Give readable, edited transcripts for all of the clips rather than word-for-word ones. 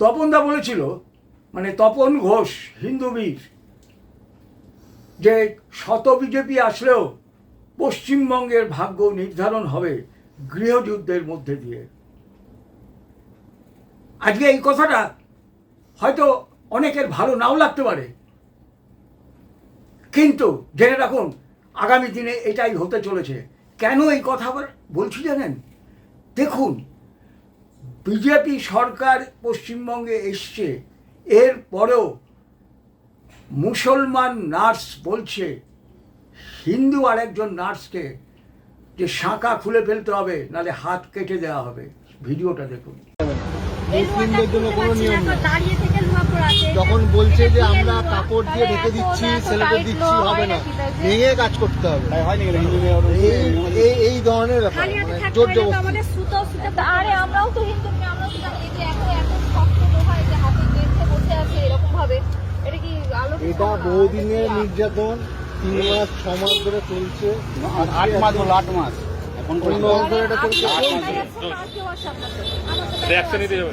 তপনদা বলেছিল, মানে তপন ঘোষ হিন্দু বীর, যে শত বিজেপি আসলেও পশ্চিমবঙ্গের ভাগ্য নির্ধারণ হবে গৃহযুদ্ধের মধ্যে দিয়ে। আজকে এই কথাটা হয়তো অনেকের ভালো নাও লাগতে পারে, কিন্তু জেনে রাখুন আগামী দিনে এটাই হতে চলেছে। কেন এই কথা আবার বলছি জানেন? দেখুন, বিজেপি সরকার পশ্চিমবঙ্গে এসছে, এর পরেও মুসলমান নার্স বলছে হিন্দু আরেকজন নার্সকে যে শাঁখা খুলে ফেলতে হবে, নাহলে হাত কেটে দেওয়া হবে। ভিডিওটা দেখুন। মুসলিমদের জন্য কোনো নিয়ম নেই। যখন বলছে যে আমরা কাপড় দিয়ে ঢেকে দিচ্ছি, সেলেটে দিচ্ছি, হবে না, ভেঙে কাজ করতে হবে, এই ধরনের ব্যাপার, জোর জবরদস্তি। আরে আমরাও তো হিন্দু, আমরাও তো জানি যে এখন শক্ত লোহায় যে হাতে গেঁথে বসে আছে এরকম ভাবে, এটা কি আলোকিত? এটা বহুদিনের নির্যাতন, 3 মাস 6 মাস ধরে চলছে, 8 মাস হলো, 8 মাস এখন অন্য অঞ্চলে এটা চলছে।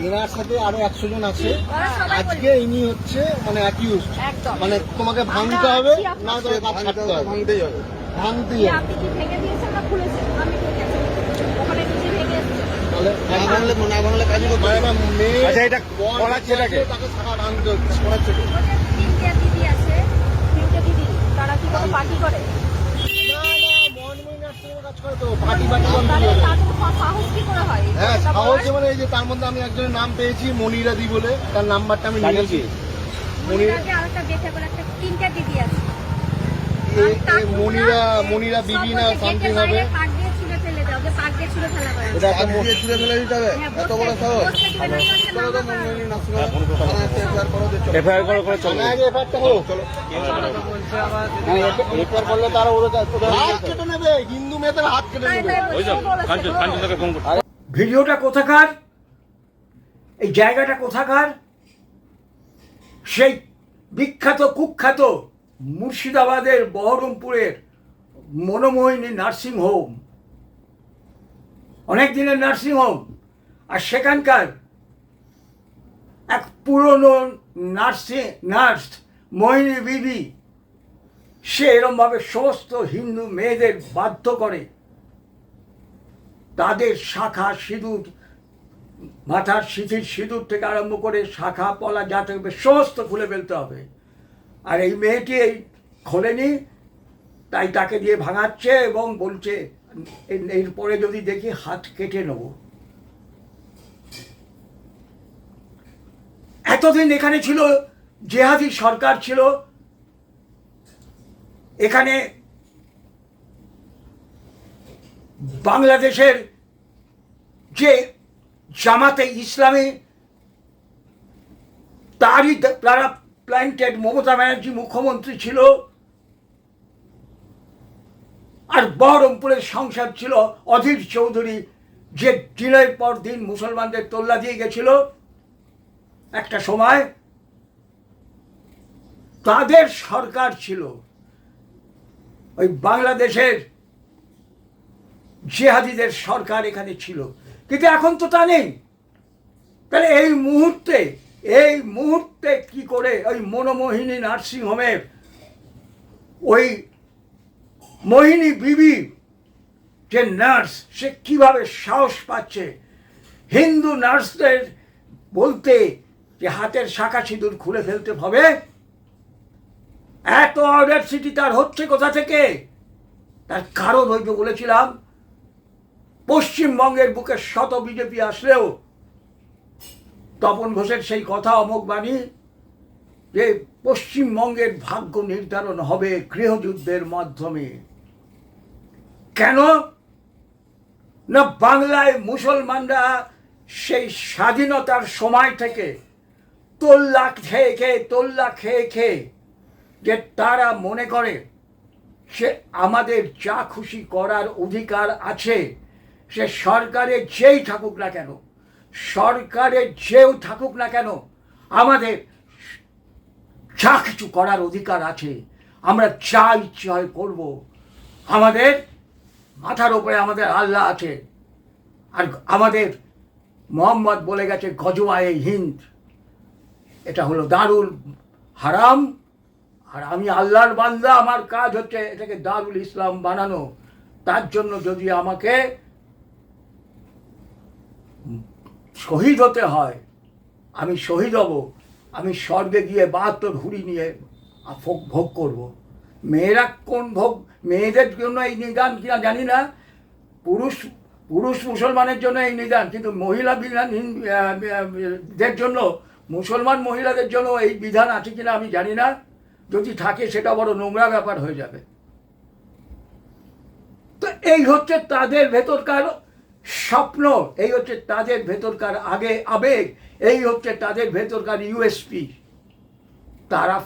এনার সাথে আরো 100 জন আছে। আজকে ইনি হচ্ছে মানে অ্যাকিউজড, মানে তোমাকে ভাঙতে হবে, না তোমাকে কাজ ছাড়তে হবে, ভাঙতেই হবে, ভাঙতেই হবে। আপনি কি ভেঙে দিয়েছেন না খুলেছেন? আমি তো গেছি ওখানে নিচে ভেঙে এসেছে। তাহলে না ভাঙলে কাজই করতে হবে না। মেয়ে আচ্ছা, এটা করাচ্ছে তাকে সারা ভাঙতে হচ্ছে, করাচ্ছে কি? তিনটে দিদি আছে, তিনটে দিদি, তারা কি কোনো পার্টি করে? সাহস কি করে হয়? হ্যাঁ, সাহস মানে এই যে তার মধ্যে আমি একজনের নাম পেয়েছি, মনিরা দি বলে, তার নাম্বারটা আমি নিয়েছি। মনিরাকে আরেকটা দেখে বলে একটা তিনটে দিদি আছে। মনিরা বিবি না সামথিং হবে। পাক দিয়ে ছুঁড়ে ফেলে দাও, যে পাক দিয়ে ছুঁড়ে ফেলা হয়। এটা একটা দিয়ে ছুঁড়ে ফেলে দিতে হবে, এত বড় সাহস। এফআইআর করে চলো, আগে এফআইআরটা হোক, চলো। এফআইআর করলে তারা হাত কেটে নেবে, হিন্দু মেয়েদের হাত কেটে নেবে। ভিডিওটা কোথাকার, এই জায়গাটা কোথাকার? সেই বিখ্যাত কুখ্যাত মুর্শিদাবাদের বহরমপুরের মনোমোহিনী নার্সিং হোম, অনেক দিনের নার্সিং হোম। আর সেখানকার এক পুরনো নার্স মোহিনী বিবি, সে এরমভাবে সমস্ত হিন্দু মেয়েদের বাধ্য করে তাদের শাখা সিঁদুর, মাথার সিঁথির সিঁদুর থেকে আরম্ভ করে শাখা পলা যা থাকবে সমস্ত খুলে ফেলতে হবে। আর এই মেয়েটি এই খোলেনি, তাই তাকে দিয়ে ভাঙাচ্ছে এবং বলছে এরপরে যদি দেখি হাত কেটে নেব। এতদিন এখানে ছিল জেহাদি সরকার ছিল, এখানে বাংলাদেশের যে জামাতে ইসলামী, তারই দ্বারা প্ল্যান্টেড মমতা ব্যানার্জি মুখ্যমন্ত্রী ছিল, আর বহরমপুরের সংসদ ছিল অধীর চৌধুরী, যে দিনের পর দিন মুসলমানদের তোল্লা দিয়ে গেছিল। একটা সময় তাদের সরকার ছিল, ওই বাংলাদেশের জেহাদিদের সরকার এখানে ছিল, কিন্তু এখন তো তা নেই। তাহলে এই মুহূর্তে কি করে ওই মনোমোহিনী নার্সিং হোমের ওই মোহিনী বিবি যে নার্স, সে কিভাবে সাহস পাচ্ছে হিন্দু নার্সদের বলতে যে হাতের শাখা সিঁদুর খুলে ফেলতে হবে? এত অডারসিটি তার হচ্ছে কোথা থেকে? তার কারণ ওই যে বলেছিলাম, পশ্চিমবঙ্গের বুকে শত বিজেপি আসলেও তপন ঘোষের সেই কথা অমোঘ বাণী যে পশ্চিমবঙ্গের ভাগ্য নির্ধারণ হবে গৃহযুদ্ধের মাধ্যমে। কেন না, বাংলায় মুসলমানরা সেই স্বাধীনতার সময় থেকে তোল্লা খেয়ে খেয়ে যে তারা মনে করে সে আমাদের যা খুশি করার অধিকার আছে, সে সরকারে যেই থাকুক না কেন, আমাদের যা কিছু করার অধিকার আছে, আমরা যা ইচ্ছে হয় করব। আমাদের মাথার উপরে আমাদের আল্লাহ আছে, আর আমাদের মোহাম্মদ বলে গেছে গজওয়ায়ে হিন্দ, এটা হলো দারুল হারাম। আর আমি আল্লাহর বান্দা, আমার কাজ হচ্ছে এটাকে দারুল ইসলাম বানানো। তার জন্য যদি আমাকে শহীদ হতে হয়, আমি শহীদ হব। আমি স্বর্গে গিয়ে 72 হুড়ি নিয়ে ভোগ করব। মেয়েরা কোন ভোগ, মেয়েদের জন্য এই নিদান কিনা জানি না, পুরুষ মুসলমানের জন্য এই নিদান, কিন্তু মহিলা বিধানদের জন্য, মুসলমান মহিলাদের জন্য এই বিধান আছে কিনা আমি জানি না। যদি থাকে সেটা বড় নোংরা ব্যাপার হয়ে যাবে। তো এই হচ্ছে তাদের ভেতরকার স্বপ্ন, এই হচ্ছে তাদের ভেতরকার আবেগ, এই হচ্ছে তাদের ভেতরকার ইউএসপি। তারা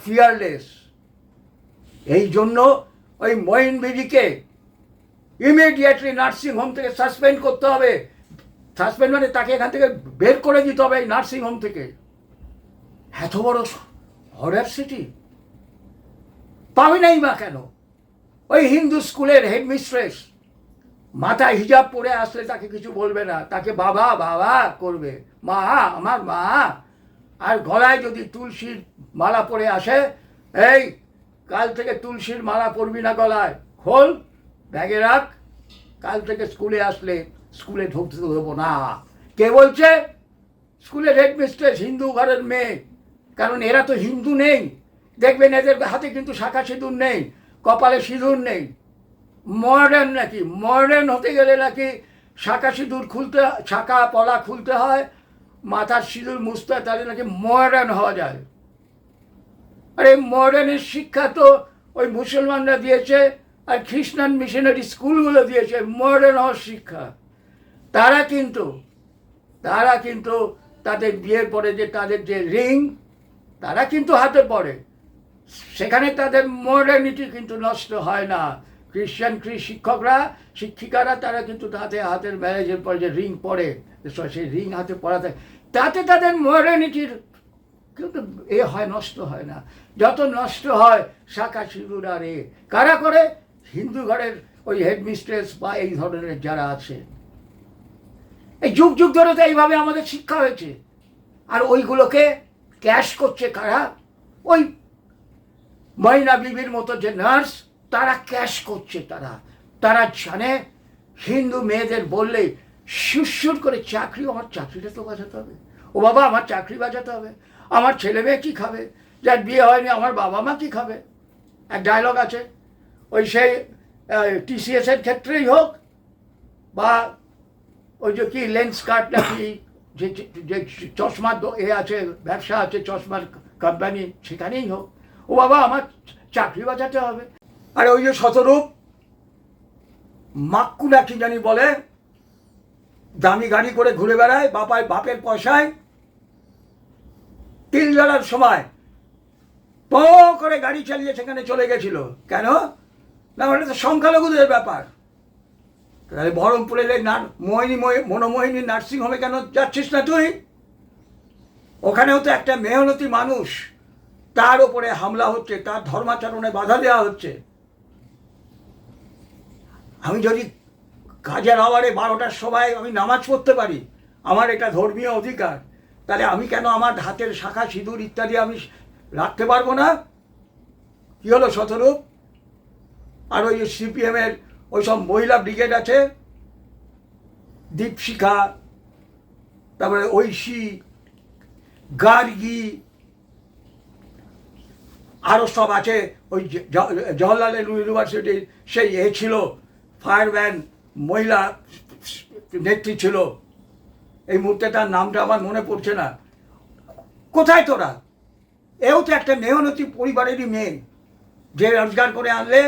ফিয়ারলেস। এই জন্য ওই মঈন বিবিকে ইমিডিয়েটলি নার্সিং হোম থেকে সাসপেন্ড করতে হবে। সাসপেন্ড মানে তাকে এখান থেকে বের করে দিতে হবে এই নার্সিং হোম থেকে। এত বড় হরার সিটি পাবে নাই বা কেন? ওই হিন্দু স্কুলের হেডমিস্ট্রেস মাথায় হিজাব পরে আসলে তাকে কিছু বলবে না, তাকে বাবা বাবা করবে, মা আমার মা। আর গলায় যদি তুলসীর মালা পরে আসে, এই কাল থেকে তুলসীর মালা পরবি না গলায়, খোল ব্যাগে রাখ, কাল থেকে স্কুলে আসলে স্কুলে ঢুকতে দেবো না। কে বলছে? স্কুলের হেডমিস্ট্রেস, হিন্দু ঘরের মেয়ে। কারণ এরা তো হিন্দু নেই। দেখবেন এদের হাতে কিন্তু শাখা সিঁদুর নেই, কপালে সিঁদুর নেই। মডার্ন নাকি, মডার্ন হতে গেলে নাকি শাখা সিঁদুর খুলতে, শাখা পলা খুলতে হয়, মাথার সিঁদুর মুছতে হয়, তাহলে নাকি মডার্ন হওয়া যায়। আর এই মডার্নের শিক্ষা তো ওই মুসলমানরা দিয়েছে, আর খ্রিস্টান মিশনারি স্কুলগুলো দিয়েছে মডার্ন হওয়ার শিক্ষা। তারা কিন্তু তাদের বিয়ের পরে যে তাদের যে রিং, তারা কিন্তু হাতে পড়ে, সেখানে তাদের মডার্নিটি কিন্তু নষ্ট হয় না। খ্রিস্টান শিক্ষিকারা তারা কিন্তু হাতের ম্যারেজের পরে যে রিং পরে, সেই রিং হাতে পরা থাকে, তাতে তাদের মডার্নিটির কিন্তু নষ্ট হয় না। যত নষ্ট হয় শাখা সিঁদুর আর কারা করে? হিন্দু ঘরের ওই হেডমিস্ট্রেস বা এই ধরনের যারা আছে। এই যুগ যুগ ধরে তো এইভাবে আমাদের শিক্ষা হয়েছে। আর ওইগুলোকে ক্যাশ করছে কারা? ওই ময়না বিবির মতো যে নার্স, তারা ক্যাশ করছে। তারা জানে হিন্দু মেয়েদের বললে সুর করে চাকরি, আমার চাকরিটা তো বাঁচাতে হবে, ও বাবা আমার চাকরি বাঁচাতে হবে, আমার ছেলে মেয়ে কী খাবে, যার বিয়ে হয়নি আমার বাবা মা কী খাবে। এক ডায়লগ আছে, ওই সেই TCS-এর ক্ষেত্রেই হোক, বা ওই যে কি লেন্স কার্ট নাকি যে চশমার আছে, ব্যবসা আছে চশমার কোম্পানি, সেখানেই হোক, ও বাবা আমার চাকরি বাঁচাতে হবে। আর ওই যে শতরূপ মাক্কু না কি জানি বলে, দামি গাড়ি করে ঘুরে বেড়ায় বাপের পয়সায়, তিল জ্বালার সময় প করে গাড়ি চালিয়ে সেখানে চলে গেছিল। কেন না? ওটা তো সংখ্যালঘুদের ব্যাপার। তাহলে বহরমপুরের মনোমোহিনী নার্সিংহোমে কেন যাচ্ছিস না তুই? ওখানেও তো একটা মেহনতি মানুষ, তার ওপরে হামলা হচ্ছে, তার ধর্মাচরণে বাধা দেওয়া হচ্ছে। আমি যদি কাজের আওয়ারে 12টার সময় আমি নামাজ পড়তে পারি, আমার এটা ধর্মীয় অধিকার, তাহলে আমি কেন আমার হাতের শাখা সিঁদুর ইত্যাদি আমি রাখতে পারবো না? কী হলো শতরূপ? আর ওই CPM-এর ওই সব মহিলা ব্রিগেড আছে, দীপশিখা, তারপরে ঐশী, গার্গী, আরও সব আছে। ওই জওহরলাল নেহরু ইউনিভার্সিটির সেই ছিল ফায়ারম্যান, মহিলা নেত্রী ছিল, এই মুহূর্তে তার নামটা আমার মনে পড়ছে না। কোথায় তোরা? এও তো একটা মেহনতি পরিবারেরই মেয়ে, যে রোজগার করে আনলে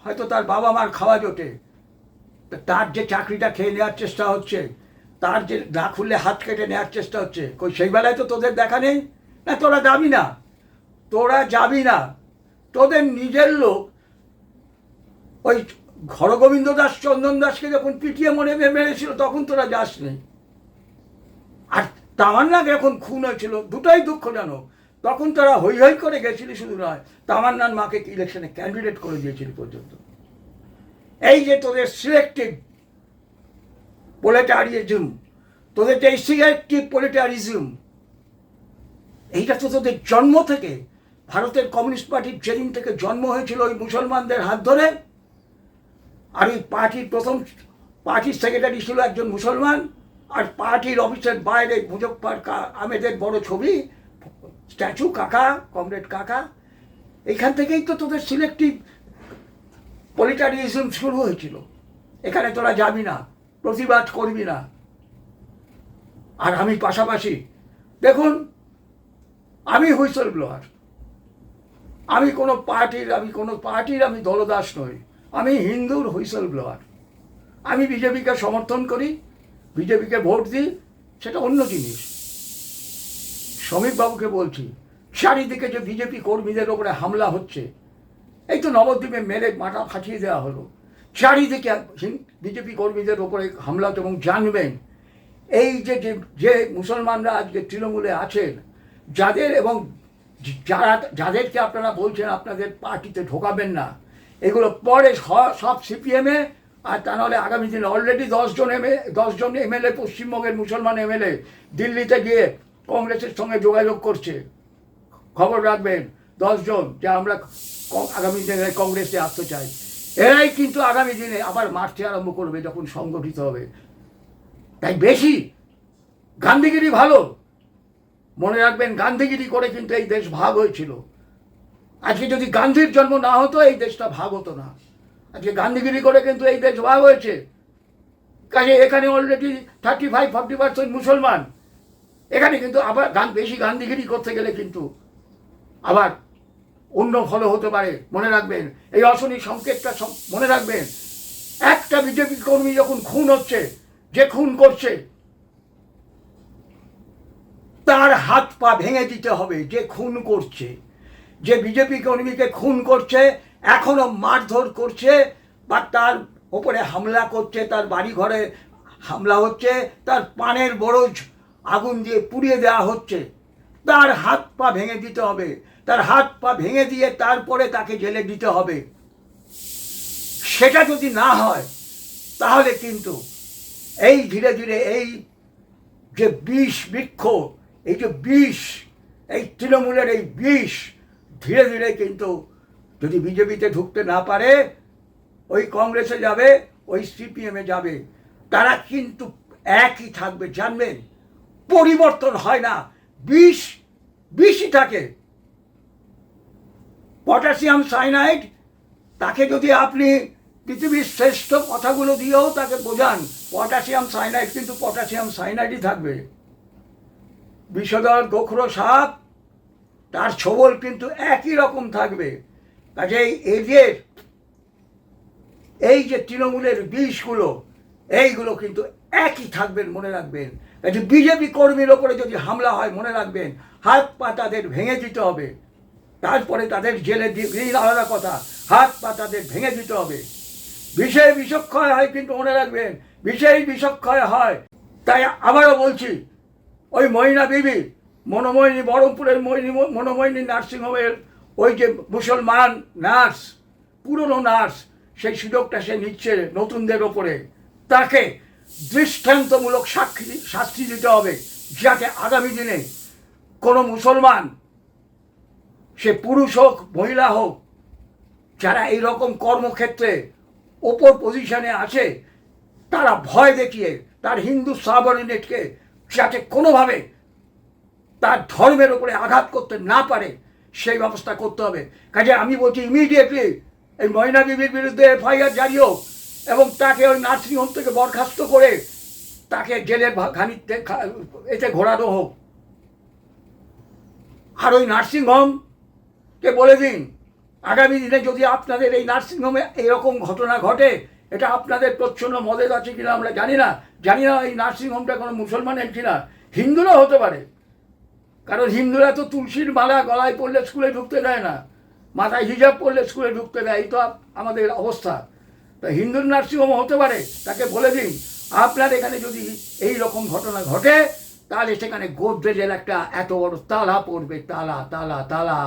হয়তো তার বাবা মার খাওয়া জোটে, তার যে চাকরিটা খেয়ে নেওয়ার চেষ্টা হচ্ছে, তার যে না খুললে হাত কেটে নেওয়ার চেষ্টা হচ্ছে, সেই বেলায় তো তোদের দেখা নেই না? তোরা যাবি না। তোদের নিজের লোক ওই হরগোবিন্দ দাস, চন্দন দাসকে যখন পিটিয়ে মেরেছিল, তখন তোরা যাস নি। আর তামান্না যখন খুন হয়েছিল, দুটোই দুঃখজনক, তখন তারা হৈ হৈ করে গেছিলি। শুধু নয়, তামান্নার মাকে ইলেকশনে ক্যান্ডিডেট করে দিয়েছিলি পর্যন্ত। এই যে তোদের সিলেক্টিভ প্রলেটারিজম, তোদের যে সিলেক্টিভ প্রলেটারিজম, এইটা তো তোদের জন্ম থেকে, ভারতের কমিউনিস্ট পার্টির যেদিন থেকে জন্ম হয়েছিল ওই মুসলমানদের হাত ধরে, আর ওই পার্টির প্রথম পার্টির সেক্রেটারি ছিল একজন মুসলমান, আর পার্টির অফিসের বাইরে মুজফ্ফর আহমেদের বড় ছবি, স্ট্যাচু, কাকা, কমরেড কাকা। এখান থেকেই তো তোদের সিলেক্টিভ পলিটারিজম শুরু হয়েছিল। এখানে তোরা যাবি না, প্রতিবাদ করবি না। আর আমি পাশাপাশি, দেখুন, আমি হুইসেল ব্লোয়ার, আমি কোনো পার্টির আমি দলদাস নই, আমি হিন্দুর হুইসেল ব্লোয়ার। আমি বিজেপিকে সমর্থন করি, বিজেপিকে ভোট দিই, সেটা অন্য জিনিস। শ্রমিকবাবুকে বলছি, চারিদিকে যে বিজেপি কর্মীদের ওপরে হামলা হচ্ছে, এই তো নবদ্বীপে মেরে মাথা ফাটিয়ে দেওয়া হলো, চারিদিকে বিজেপি কর্মীদের ওপরে হামলা। এবং জানবেন, এই যে মুসলমানরা আজকে তৃণমূলে আছেন, যাদেরকে আপনারা বলছেন আপনাদের পার্টিতে ঢোকাবেন না, এগুলো পরে সব সিপিএমে, আর তা নাহলে আগামী দিনে অলরেডি 10 জন এমএলএ, পশ্চিমবঙ্গের মুসলমান এমএলএ দিল্লিতে গিয়ে কংগ্রেসের সঙ্গে যোগাযোগ করছে। খবর রাখবেন, 10 জন, যে আমরা আগামী দিনে কংগ্রেসে আসতে চাই। এরাই কিন্তু আগামী দিনে আবার মারতে আরম্ভ করবে যখন সংগঠিত হবে। তাই বেশি গান্ধীগিরি ভালো, মনে রাখবেন, গান্ধীগিরি করে কিন্তু এই দেশ ভাগ হয়েছিল। আজকে যদি গান্ধীর জন্ম না হতো এই দেশটা ভাগ হতো না। আজকে গান্ধীগিরি করে কিন্তু এই দেশ ভাগ হয়েছে। কাজে এখানে অলরেডি 35-40% মুসলমান। এখানে কিন্তু আবার বেশি গান্ধীগিরি করতে গেলে কিন্তু আবার অন্য ফল হতে পারে। মনে রাখবেন, এই অশনি সংকেতটা মনে রাখবেন। একটা বিজেপি কর্মী যখন খুন হচ্ছে, যে খুন করছে, তার হাত পা ভেঙে দিতে হবে। যে খুন করছে, যে বিজেপি কর্মীকে খুন করছে, এখনো মারধর করছে, বা তার ওপরে হামলা করছে, তার বাড়ি ঘরে হামলা হচ্ছে, তার পানের বরজ আগুন দিয়ে পুড়িয়ে দেওয়া হচ্ছে, তার হাত পা ভেঙে দিতে হবে। তার হাত পা ভেঙে দিয়ে তারপরে তাকে জেলে দিতে হবে। সেটা যদি না হয়, তাহলে কিন্তু এই ধীরে ধীরে এই যে বিষ বৃক্ষ, এই যে বিষ, এই তৃণমূলের এই বিষ ধীরে ধীরে কিন্তু যদি বিজেপিতে ঢুকতে না পারে, ওই কংগ্রেসে যাবে, ওই সিপিএমে যাবে, তারা কিন্তু একই থাকবে। জানবেন, পরিবর্তন হয় না, বিষই থাকে। পটাশিয়াম সাইনাইড, তাকে যদি আপনি পৃথিবীর শ্রেষ্ঠ কথাগুলো দিয়েও তাকে বোঝান পটাশিয়াম সাইনাইড, কিন্তু পটাশিয়াম সাইনাইডই থাকবে। বিষধর গোখরো সাপ, তার ছোবল কিন্তু একই রকম থাকবে। কাজেই এই যে তৃণমূলের বিষগুলো, এইগুলো কিন্তু একই থাকবেন, মনে রাখবেন। কাজে বিজেপি কর্মীর ওপরে যদি হামলা হয়, মনে রাখবেন, হাত পা তাদের ভেঙে দিতে হবে। তারপরে তাদের জেলে দিয়ে, আলাদা কথা, হাত পা তাদের ভেঙে দিতে হবে। বিষে বিষক্ষয় হয়, কিন্তু মনে রাখবেন, বিষেই বিষক্ষয় হয়। তাই আবারও বলছি, ওই ময়না বিবি, মনোময়নী, বহরমপুরের মনোময়নী নার্সিংহোমের ওই যে মুসলমান নার্স, পুরনো নার্স, সেই সুযোগটা সে নিচ্ছে নতুনদের ওপরে। তাকে দৃষ্টান্তমূলক শাস্তি দিতে হবে, যাতে আগামী দিনে কোনো মুসলমান, সে পুরুষ হোক মহিলা হোক, যারা এই রকম কর্মক্ষেত্রে ওপর পজিশনে আছে, তারা ভয় দেখিয়ে তার হিন্দু সাবঅর্ডিনেটকে যাতে কোনোভাবে তার ধর্মের উপরে আঘাত করতে না পারে, সেই ব্যবস্থা করতে হবে। কাজে আমি বলছি, ইমিডিয়েটলি এই ময়না বিবির বিরুদ্ধে এফআইআর জারি হোক, এবং তাকে ওই নার্সিংহোম থেকে বরখাস্ত করে তাকে জেলের ঘানিতে এতে ঘোরানো হোক। আর ওই নার্সিংহোমকে বলে দিন, আগামী দিনে যদি আপনাদের এই নার্সিংহোমে এরকম ঘটনা ঘটে, এটা আপনাদের প্রচ্ছন্ন মদত আছে কিনা আমরা জানি না, এই নার্সিংহোমটা কোনো মুসলমানের কিনা, হিন্দুরা হতে পারে। কারণ হিন্দুরা তো তুলসীর মালা গলায় পড়লে স্কুলে ঢুকতে দেয় না, মাথায় হিজাব পড়লে স্কুলে ঢুকতে দেয়। এই তো আমাদের অবস্থা। তা হিন্দুর নার্সিংহোম হতে পারে, তাকে বলে দিন, আপনার এখানে যদি এই রকম ঘটনা ঘটে, তাহলে সেখানে গোদরেজের একটা এত বড় তালা পড়বে, তালা।